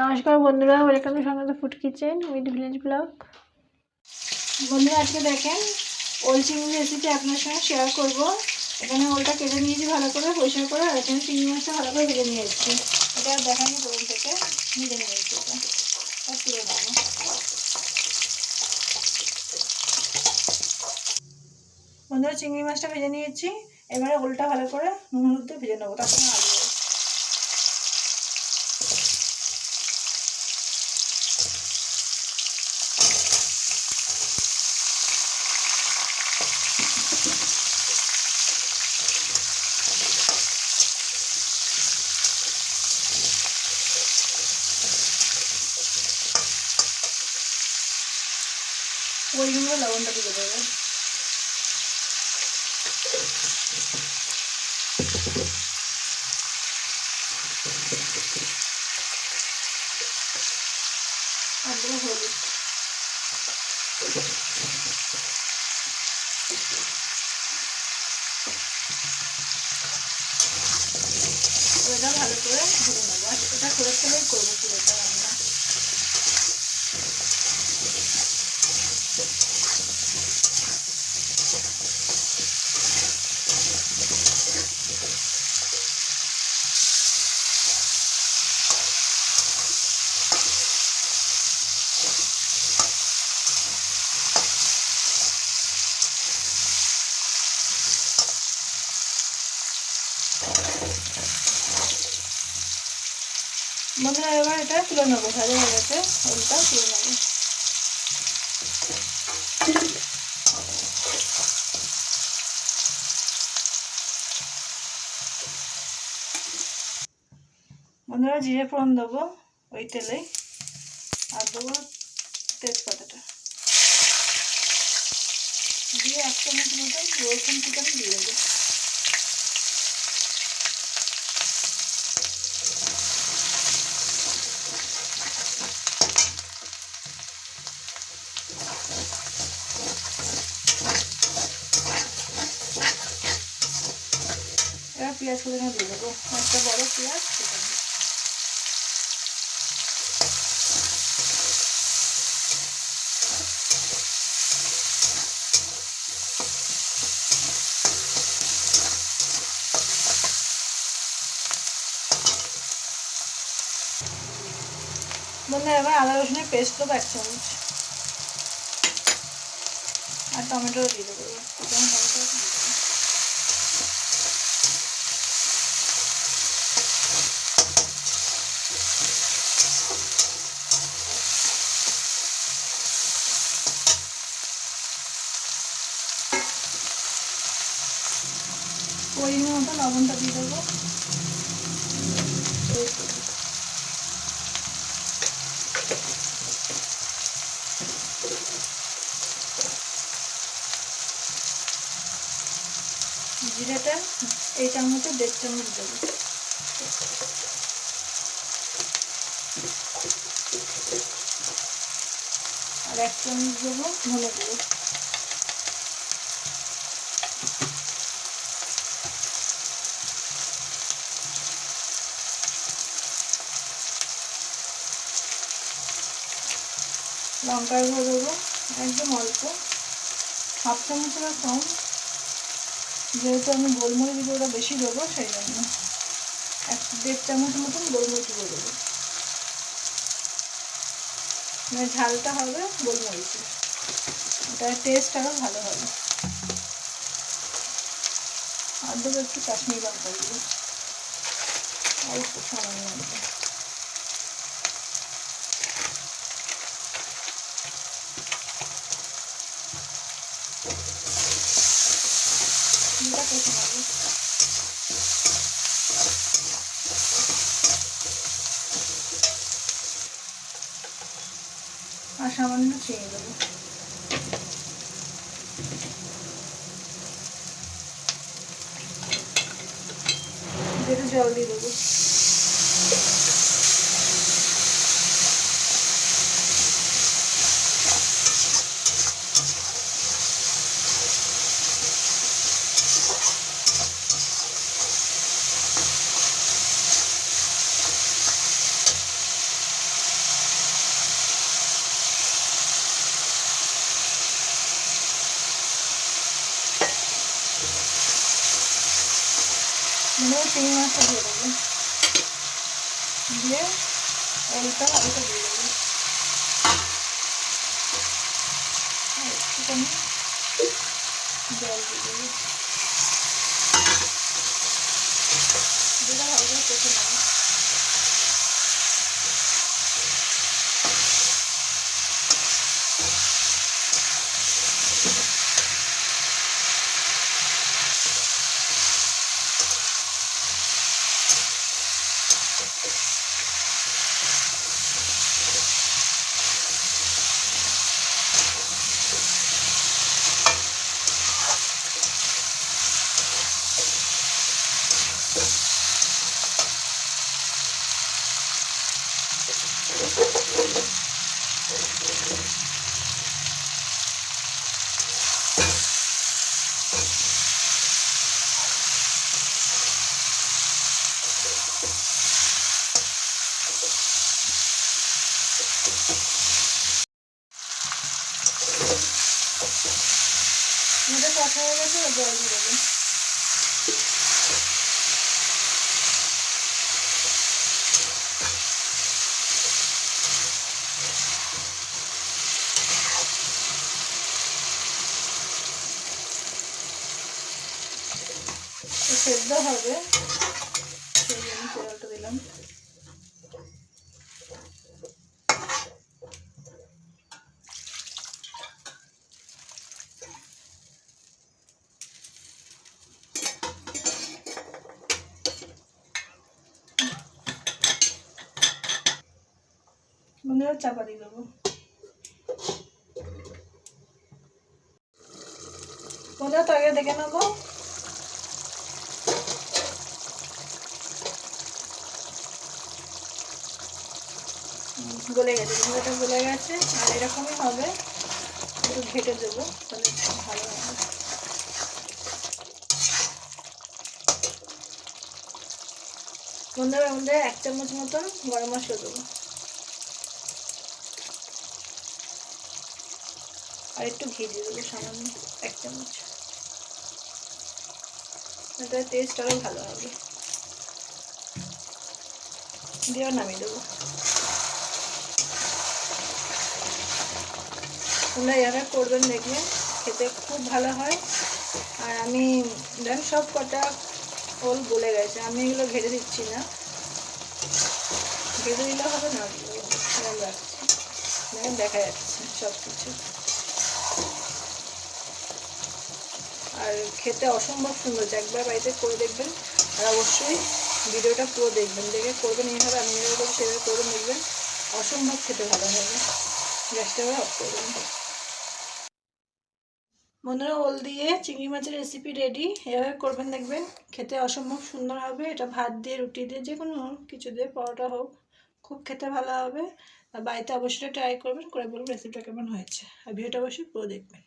নমস্কার বন্ধুরা, welcome to সংগত food kitchen with village blog. বন্ধুরা, আজকে দেখেন ওল চিংড়ি রেসিপি আপনার সঙ্গে শেয়ার করব। এখানে ওলটা কেটে নিয়েছি ভালো করে, পরিষ্কার করে, আর এখানে চিংড়ি মাছটা ভালো করে ভেজে নিয়ে এসেছি। এটা দেখানি প্রথম থেকে ভেজে নিয়ে এসেছি। এটা তুলে নেবো। বন্ধুরা, চিংড়ি মাছটা ভেজে নিয়েছি। এবারে ওলটা ভালো করে নুন হলুদ দিয়ে ভেজে নেবো, তার সঙ্গে আলু। পরিমাণ লবণটা দিয়ে দেবো। আর দেবো হলুদ। ওটা ভালো করে ভেজে নেবো। এটা খোলার তেলেই করবো পুরোটা রান্না। বন্ধুরা, এবার এটা তুলে নেবো। ভাজা হয়ে গেছে, ওলটা তুলে নেবো। বন্ধুরা, জিরে ফোড়ন দেবো ওই তেলেই, আর দেবো তেজপাতাটা দিয়ে 1 চামচ মতন রসুন কুচানো দিয়ে দেবো। এবার পেঁয়াজ কুচানো দিয়ে দেবো, একটা বড় পেঁয়াজ কুচানো। বন্ধুরা, এবার আদা রসুনের পেস্ট দেবো 1 চামচ, আর টমেটো দিয়ে দেবো। পরিমাণ মতো লবণটা দিয়ে দেবো। জিরাটা এই চামচে 1.5 চামচ দেবো। আর 1 চামচ দেবো ধনে গুঁড়ো। লঙ্কার গুঁড়ো দেবো একদম অল্প, 1/2 চামচের কম, যেহেতু আমি গোলমরিচ গুঁড়োটা বেশি দেবো সেই জন্য 1.5 চামচ মতন গোলমরিচ গুঁড়ো দেবো। মানে ঝালটা হবে গোলমরিচের, এটার টেস্ট আরও ভালো হবে। আর দেবো একটু কাশ্মীরি লঙ্কা গুঁড়ো, অল্প সামান্য অল্প। আর সামান্য চিনি দেবো। যেটা জল দিয়ে দেবো। চিংড়ি মাছটা দিয়ে দেবো, দিয়ে ওলটা আলুটা দিয়ে দেবো, একটুখানি জল দিয়ে দেবো, যেটা ভালো করে কষে নেবো। এটা কষা হয়ে গেছে, জল দিয়ে দেবো। সেদ্ধ হবে সেই জন্য তেলটা দিলাম। চাপা দিয়ে দেবো। তরকারি দেখে নেবো। গলে গেছে, এটা গলে গেছে, আর এরকমই হবে, একটু ঘেটে দেবো তাহলে ভালো হবে। বন্ধুরা মধ্যে 1 চামচ মতন গরম মশলা দেবো, আর একটু ঘি দিয়ে দেবো সামান্য 1 চামচ, এটা টেস্ট আরও ভালো হবে। দিয়ে নামিয়ে দেবো। তোমরা এভাবে করবেন, দেখবে খেতে খুব ভালো হয়। আর আমি দেখেন সব কটা ওল গলে গেছে, আমি এগুলো ঘেটে দিচ্ছি না, ঘেটে দিলে হবে না, রাখছি, দেখেন দেখা যাচ্ছে সব কিছু। আর খেতে অসম্ভব সুন্দর, একবার বাড়িতে করে দেখবেন, আর অবশ্যই ভিডিওটা পুরো দেখবেন, দেখে করবেন এইভাবে, আমি যেভাবে সেভাবে করে দেখবেন, অসম্ভব খেতে ভালো হবে। গ্যাসটা এবার অফ করে দেবেন। বন্ধুরা ওল দিয়ে চিংড়ি মাছের রেসিপি রেডি, এভাবে করবেন দেখবেন খেতে অসম্ভব সুন্দর হবে। এটা ভাত দিয়ে, রুটি দিয়ে, যে কোনো কিছু দিয়ে, পরোটা হোক, খুব খেতে ভালো হবে। আর বাড়িতে অবশ্যই ট্রাই করবেন, করে বলবেন রেসিপিটা কেমন হয়েছে, আর ভিডিওটা অবশ্যই পুরো দেখবেন।